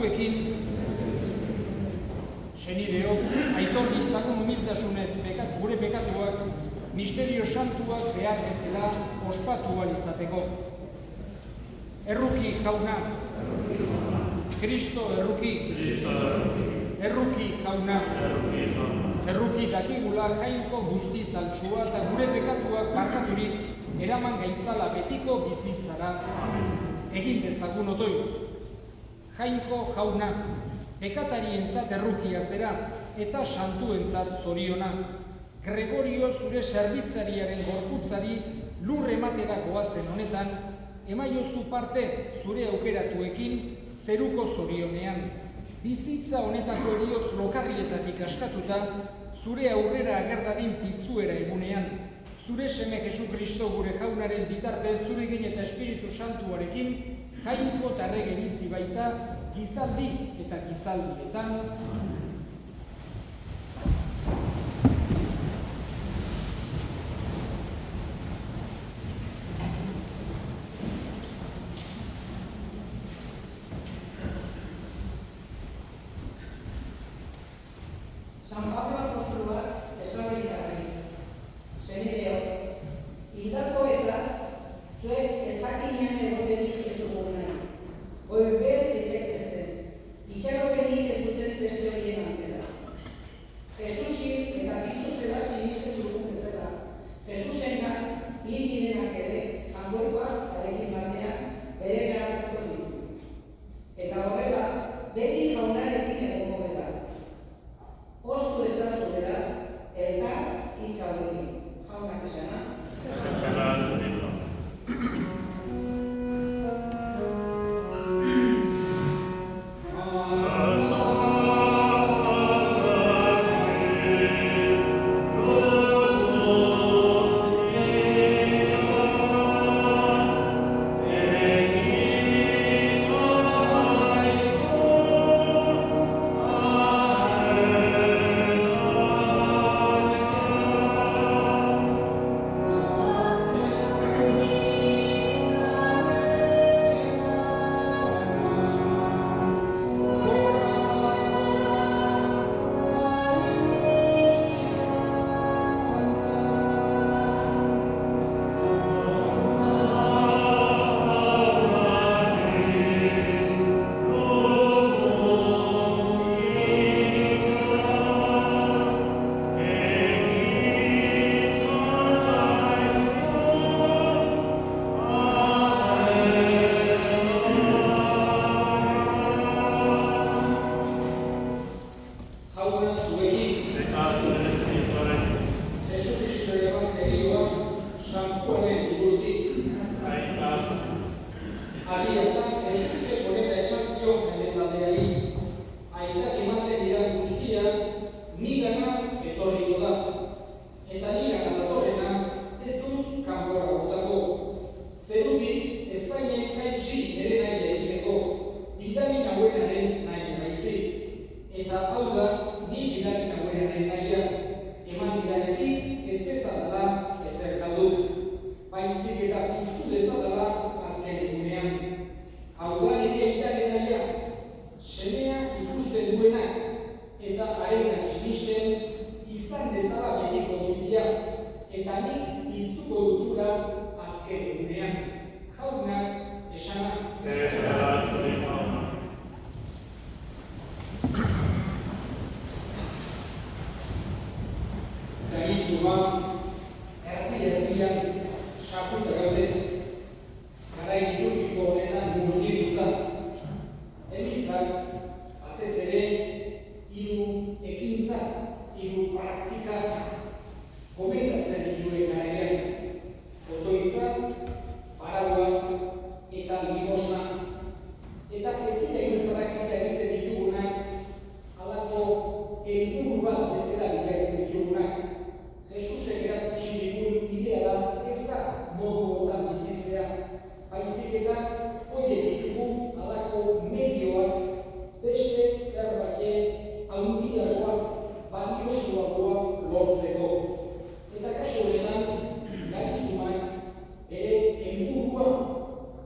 zuekin, senideok, aitor ditzagun humiltasunez gure pekatuak, misterio santuak behar bezala ospatu ahal izateko. Erruki jauna, Kristo erruki, erruki jauna, erruki dakigula jainko guztiz altsua eta gure pekatuak barkaturik eraman gaitzala betiko bizitzara. Egin dezagun otoitz. Jainko jauna, pekatarientzat errukia zera eta santuentzat zoriona. Gregorio zure zerbitzariaren gorputzari lur ematera goazen honetan, emaiozu parte zure aukeratuekin zeruko zorionean. Bizitza honetako heriotz lokarrietatik askatuta, zure aurrera agerdadin piztuera egunean. Zure seme Jesu Kristo gure jaunaren bitartez zurekin eta Espiritu Santuarekin, jainko eta errege bizi baita, gizaldi eta gizaldietan. San Pablo apostoluak esalditarri, senideok, hildakoetaz zuek ezakinean egoterik ez dugu nahi. Goibel ezekezten, itxaropenik ez duten beste horien antzera. Jesusik eta Kristu zela sinisten dugun bezala, Jesusenak hil direnak ere, hangoikoak arekin batean bere garatuko ditu. Eta horrela, beti jaunarekin egongo dela. Ostu ezazu beraz, elkar hitz hauekin. Jaunak esana.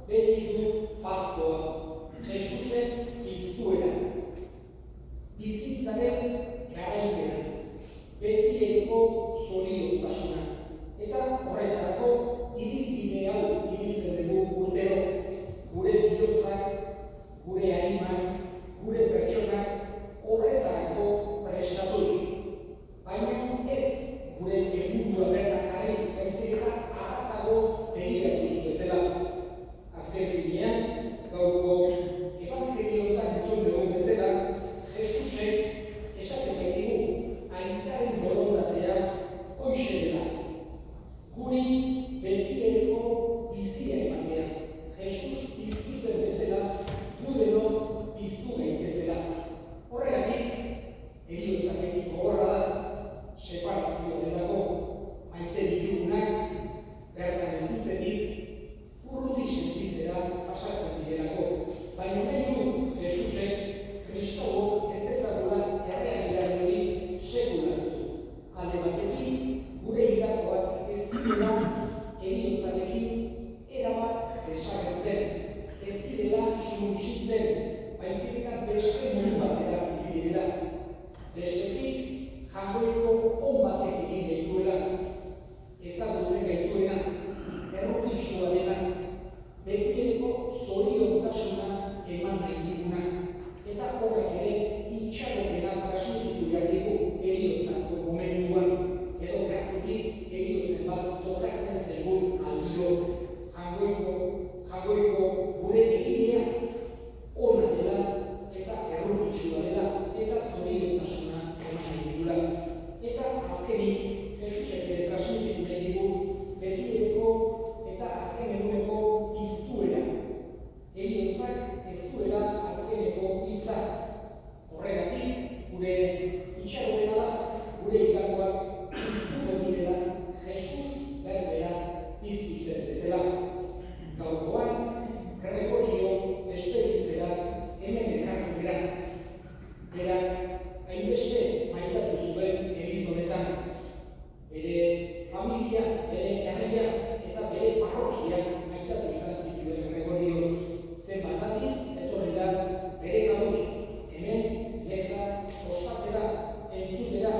Beti du pastoa, Jesusen piztuera. zoriontasuna. Eta horretarako ibilbide hau ibiltzen dugu urtero, gure bihotzak, gure animak, gure pertsonak horretarako prestatuz. Baina ez gure helburua bertan jarriz, baizik eta haratago begiratuz bezala. Azken finean, gaurko evangelioetan entzun dugun bezala, Jesusek esaten digu aitaren borondatea horixe dela. Guri betireko bizia ematea. Jesus piztu zen bezala, gu denok piztu gaitezela. Horregatik, heriotza beti gogorra da, separazio delako, maite ditugunak, bertan gelitzetik, urruti sentitzera pasatzen direlako. Baina nahi du Jesusek Kristauok ez dezagula errealitate hori sekulaztu. Alde batetik, gure hildakoak ez direla heriotzarekin erabat desagertzen. Ez direla suntsitzen, baizik eta beste modu batera bizi direla. Bestetik, jagoiko on batek egin gaituela, ezagutzen gaituena, errutitsua dena, betireko zoriontasuna eman nahi diguna, eta horrek ere itxaropena transmititu behar digu heriotzako momentuan, edo gertutik heriotzen bat tokatzen zaigun aldiro, jagoiko gure egilea ona dela eta errutitsua dela eta zoriontasuna eman nahi digula. Eta azkenik, Jesusek ere transmititu nahi digu betireko eta azken eguneko piztuera. Heriotzak ez duela azkeneko hitza. Horregatik, gure itxaropena da, gure hildakoak piztu direla Jesus berbera piztu zen bezala. Gaurkoan, Gregorio despeditzera hemen ekarri dira. Berak hainbeste maitatu zuen Elizonetan. Bere familia, bere herria eta bere parrokia maitatu izan zituen Gregorio. Zenbat aldiz etorri da bere kabuz, hemen leza, ospatzera, entzutera,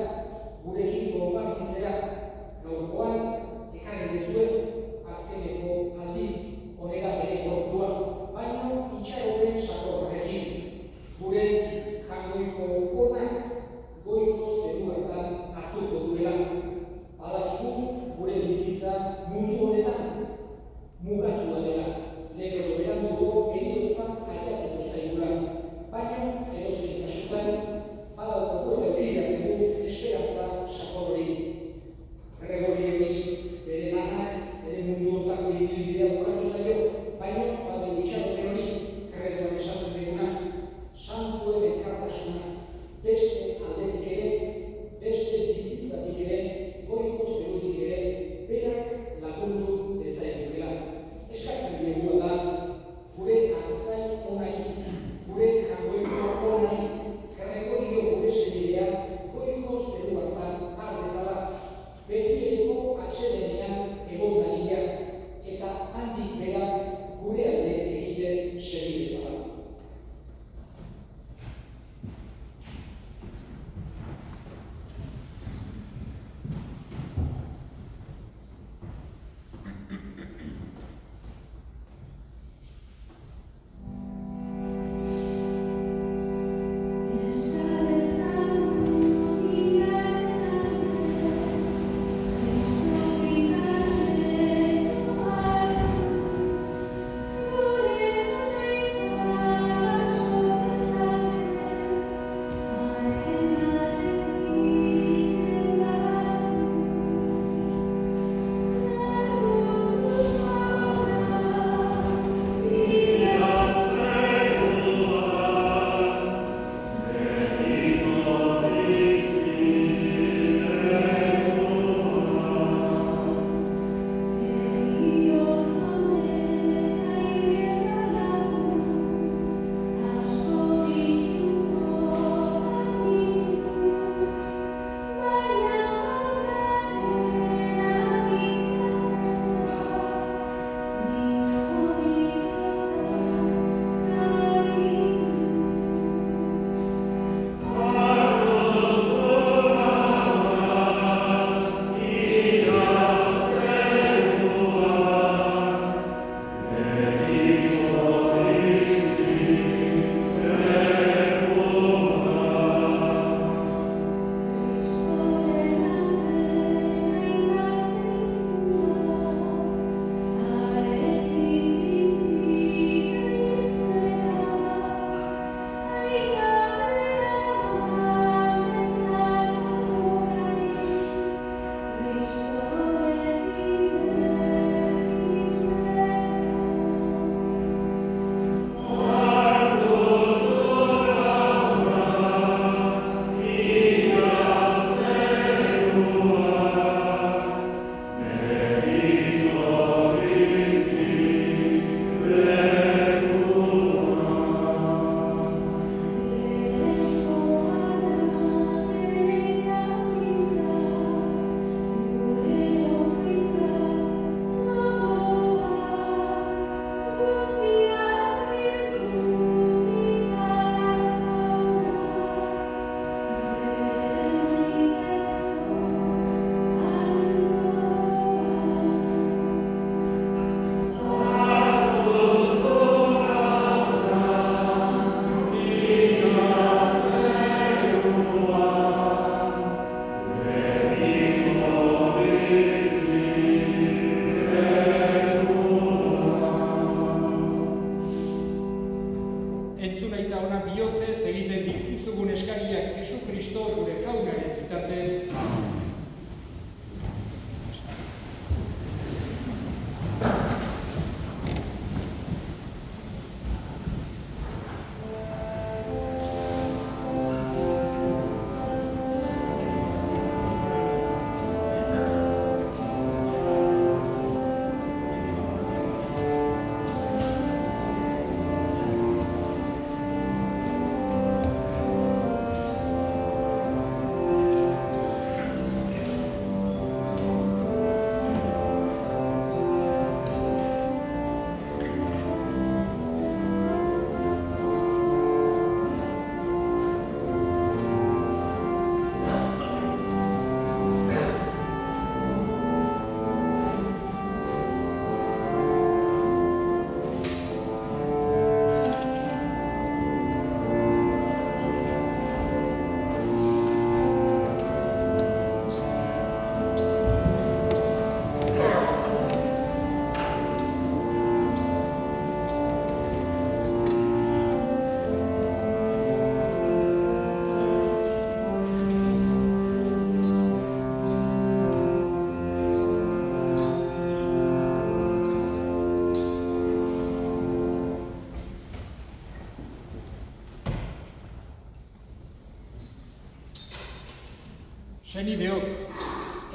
Senideok,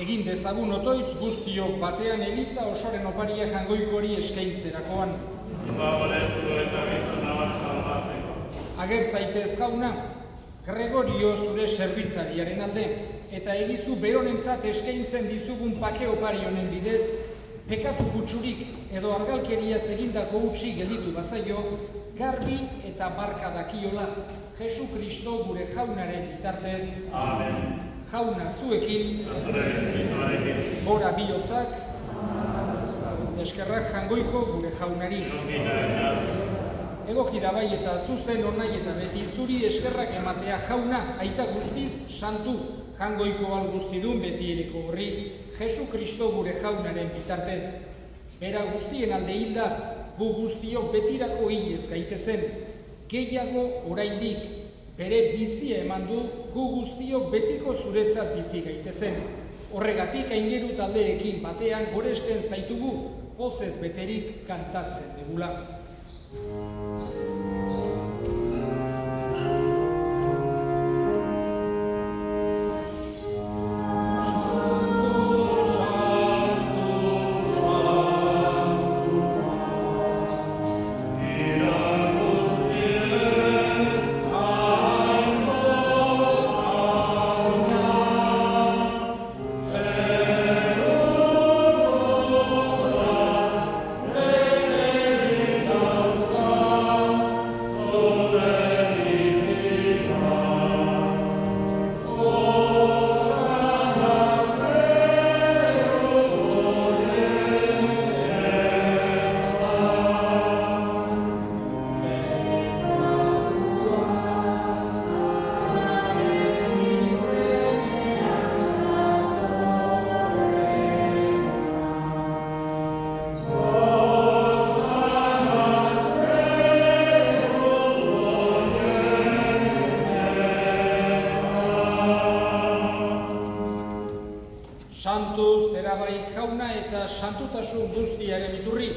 egin dezagun otoiz guztiok batean eliza osoren oparia jangoikori eskaintzerakoan. Ager zaitez jauna, Gregorio zure zerbitzariaren alde, eta egizu beronentzat eskaintzen dizugun pake opari honen bidez, pekatu kutsurik edo argalkeriaz egindako utzi gelditu bazaio, garbi eta barka dakiola, Jesu Kristo gure jaunaren bitartez. Amen. Jauna zuekin, gora bihotzak, eskerrak jangoiko gure jaunari. Egoki da bai eta zuzen onai eta beti zuri eskerrak ematea jauna, aita guztiz, santu, jangoiko al guztidun beti ereko horri, Jesu Kristo gure jaunaren bitartez. Bera guztien alde hilda, gu guztiok betirako hilez gaitezen, gehiago oraindik, bere bizia eman du, gu guztiok betiko zuretzat bizi gaitezen. Horregatik aingeru taldeekin batean goresten zaitugu, pozez beterik kantatzen degula. Santu zerabai jauna eta santutasun guztiaren iturri,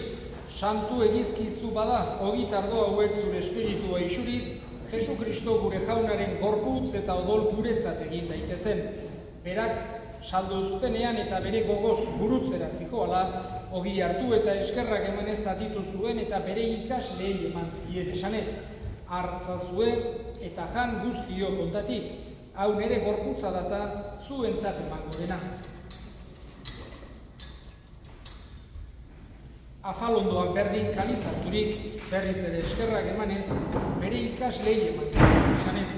santu egizkizu bada, ogitardo hauek zure espiritua isuriz, Jesu Kristo gure jaunaren gorputz eta odol guretzat egin daitezen. Berak, saldu zutenean eta bere gogoz burutzera zijoala, ogi hartu eta eskerrak emanez zatitu zuen eta bere ikasleei eman zien esanez. Hartza zuen eta jan guztio kontatik, hau nere gorputza data zuentzat emango dena. Afalondoan berdin kalizarturik, berriz ere eskerrak emanez, bere ikaslei eman zuen esanez.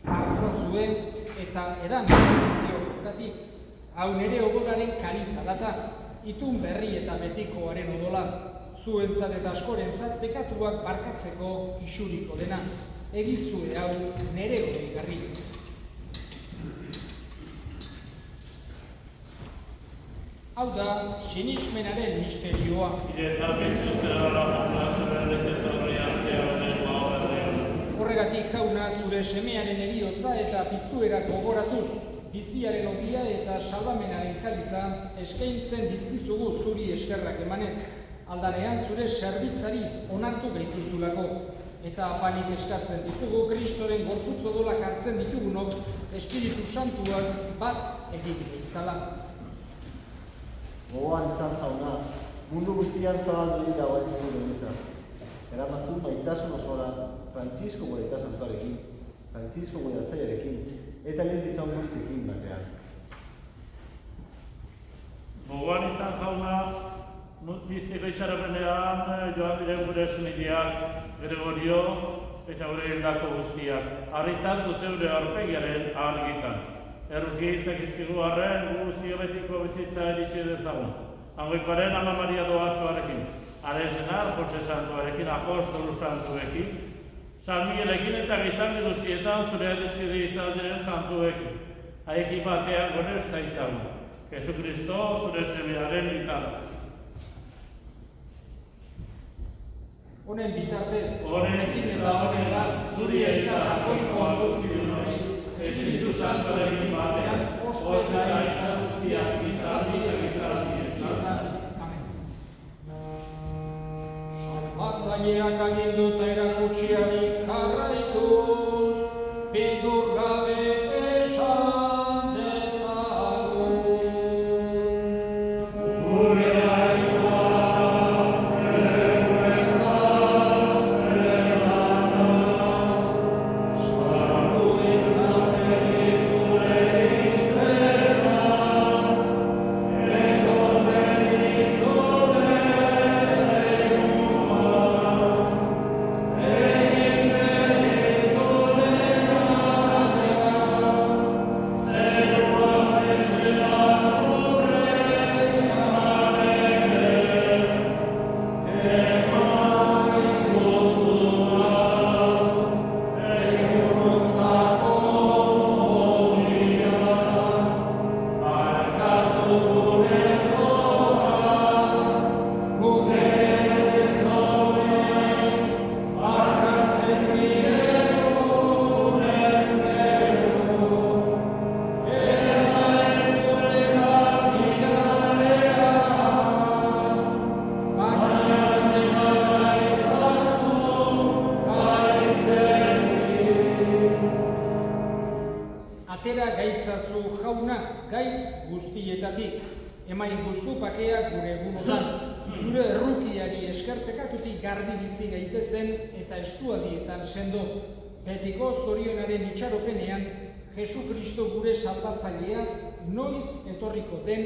Hartza zuen eta edan guztio kontatik, hau nere odolaren kaliza data, itun berri eta betikoaren odola, zuentzat eta askorentzat bekatuak barkatzeko isuriko dena, egizue hau nere oroigarri. Hau da, sinismenaren misterioa. Horregatik jauna zure semearen heriotza eta piztuera gogoratuz, biziaren ogia eta salbamenaren kaliza eskaintzen dizkizugu zuri eskerrak emanez, aldarean zure zerbitzari onartu gaituzulako, eta apanik eskatzen dizugu Kristoren gorputz odolak hartzen ditugunok Espiritu Santuak bat egin ditzala. Gogoan izan jauna, mundu guztian zabaldu dagoen zure giza. Eramazu maitasun osora, Frantzisko gure eta santuarekin, Frantzisko gure altzaiarekin, eta lez dizan guztiekin batean. Gogoan izan jauna, biztiko itxarapenean joan diren gure senideak, Gregorio eta gure hildako guztiak. Harritzatzu zeure aurpegiaren argitan. Erruki izakizkigu arren guztio betiko bizitza eritxe dezagun. Angoikoaren Ama Maria Doatxoarekin, haren senar Jose Santuarekin, Apostolu Santuekin, San Miguelekin eta gizarri guztietan zure edizkide izan diren santuekin. Haiekin batean goner zaitzagun. Jesu Kristo zure semearen bitartez. Honen bitartez, honekin eta honetan, zuri eta jakoiko guztidun hori, Espiritu Santuarekin batean, ospeta eta guztiak gizarri eta gizarri ezkietan. Amen. Salbatzaileak aginduta erakutsiari jarraituz, bildur gabe esan dezakegu. jauna gaitz guztietatik. Emaiguzu bakea gure egunotan, zure errukiari esker pekatutik garbi bizi gaitezen eta estualdietan sendo. Betiko zorionaren itxaropenean, Jesu Kristo gure salbatzailea noiz etorriko den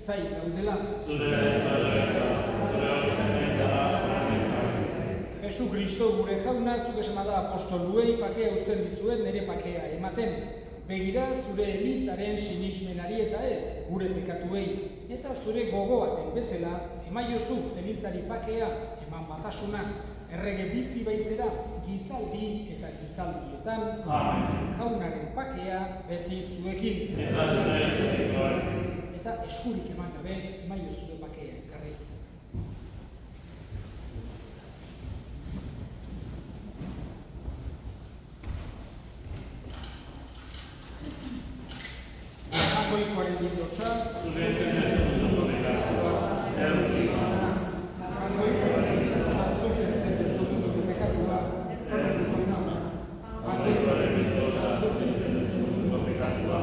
zai gaudela. Jesu Kristo gure jauna zuk esan da apostoluei pakea uzten dizuet nire pakea ematen. Begira zure elizaren sinismenari eta ez gure pekatuei, eta zure gogoaten bezala emaiozu elizari pakea eman batasuna, errege bizi baizera gizaldi eta gizaldietan, jaunaren pakea beti zuekin. Eta eskurik eman gabe emaiozu pakea ekarri. Kangoikoaren bildotxa, kangoikoaren bildotxa, zuzentzen dezudun pekatua, kangoikoaren bildotxa, zuzentzen dezudun pekatua,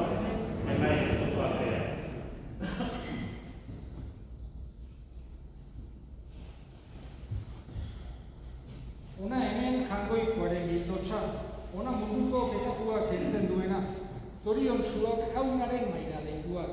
emaiozu bakea. Ona hemen kangoikoaren bildotxa, ona munduko pekatua kentzen duena. Zoriontsuak jaunaren maila deituak.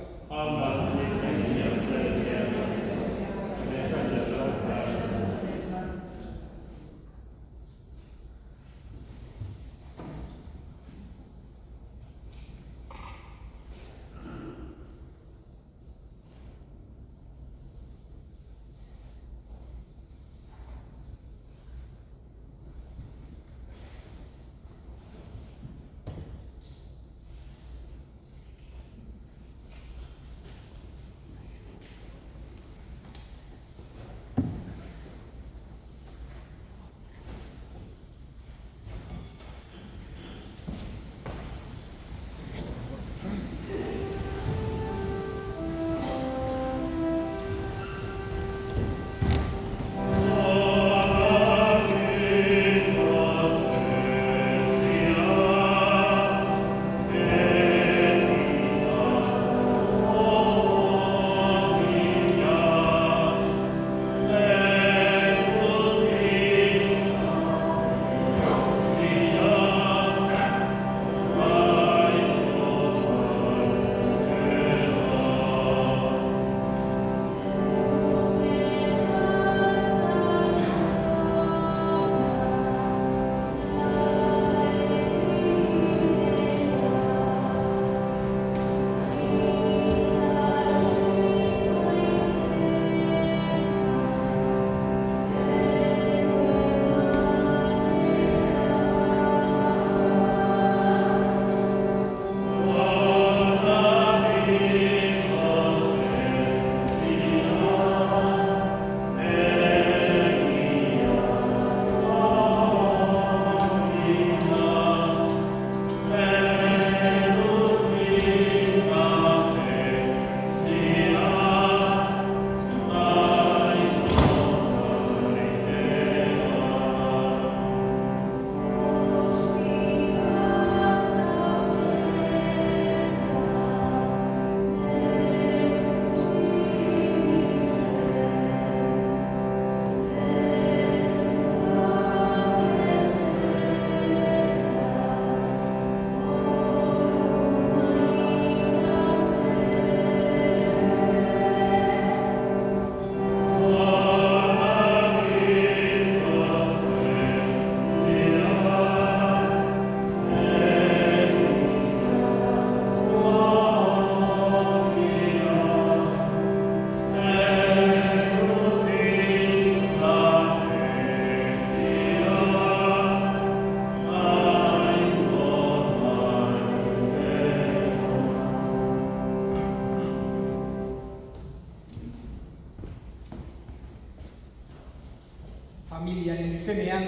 familiaren izenean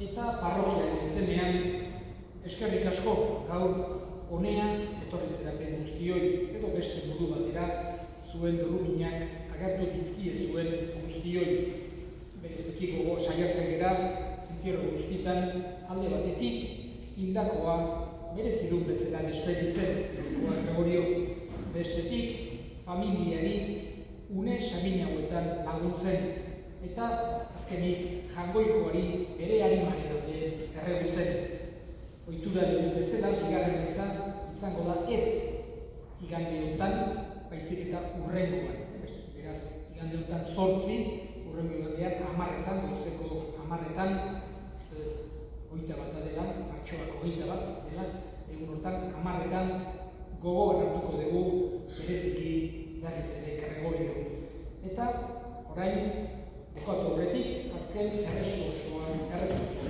eta parrokiaren izenean eskerrik asko gaur honea etorri zeraten guztioi edo beste modu batera zuen doruminak agertu dizkie zuen guztioi. Bereziki gogo saiatzen gera entierro guztietan alde batetik hildakoa merezi du bezala despeditzen Gregorio. Bestetik, familiari une samin hauetan laguntzen eta azkenik jangoikoari bere harimaren alde erregutzen. Ohitura dugu bezala, bigarren izango da ez igande honetan, baizik eta hurrengoan. Beraz, igande honetan 8, hurrengo igandean 10-etan, goizeko 10-etan, uste 21 dela, martxoak 21 dela, egun honetan 10-etan gogoan hartuko dugu bereziki berriz ere Gregorio. Eta orain, bukatu horretik, azken errezu osoan errezuko.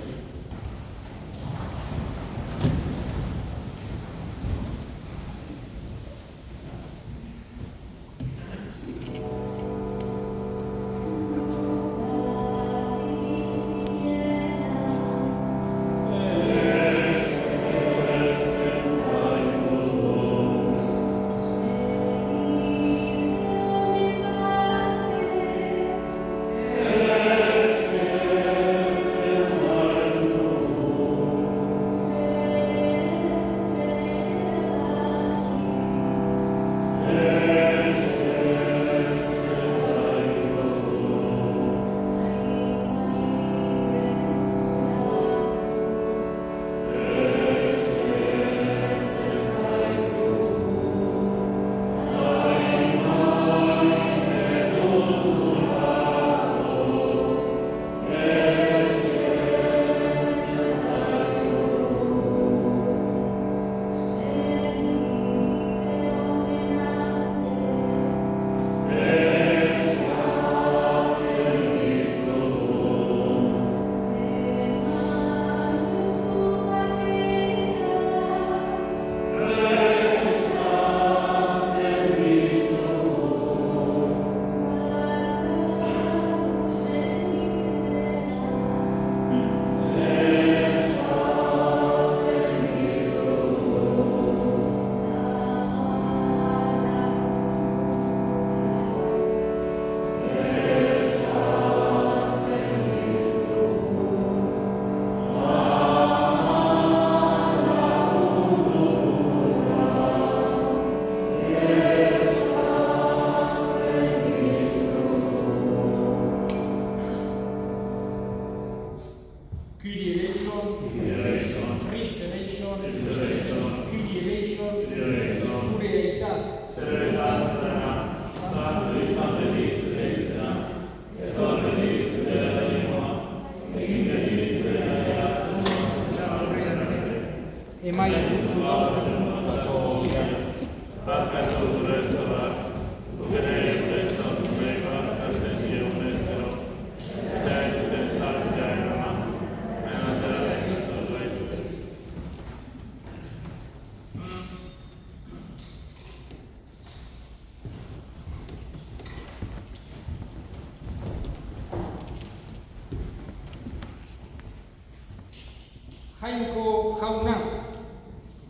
Jainko jauna,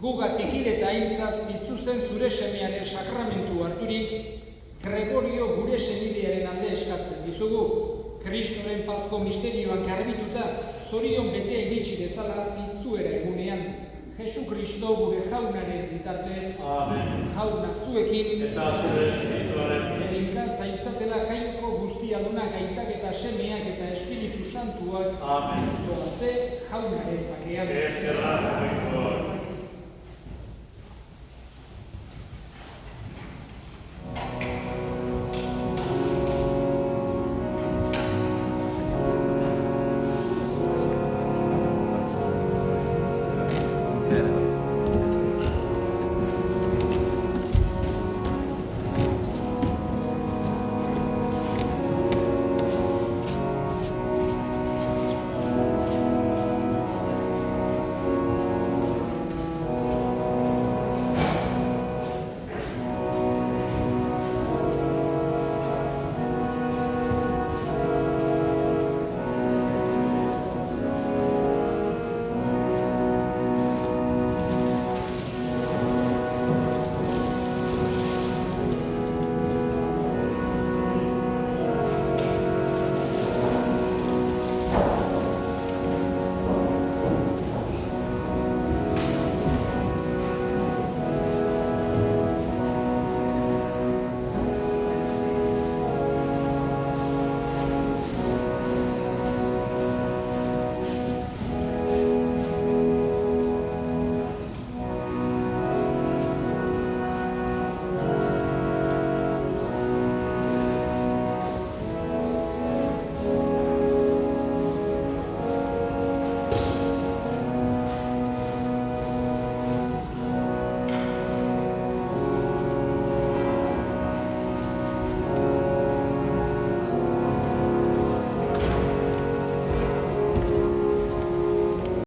gugatik eta aintzaz piztu zen zure semearen sakramentu harturik, Gregorio gure senidearen alde eskatzen dizugu, Kristoren Pasko misterioan garbituta, zorion betea iritsi dezala piztuera egunean. Jesu Kristo gure jaunaren bitartez, jauna zuekin, eta zure espirituaren berinka zaitzatela jainko guztiadunak aitak eta semeak eta Espiritu Santuak, zoazte jaunaren bakean. eskerrak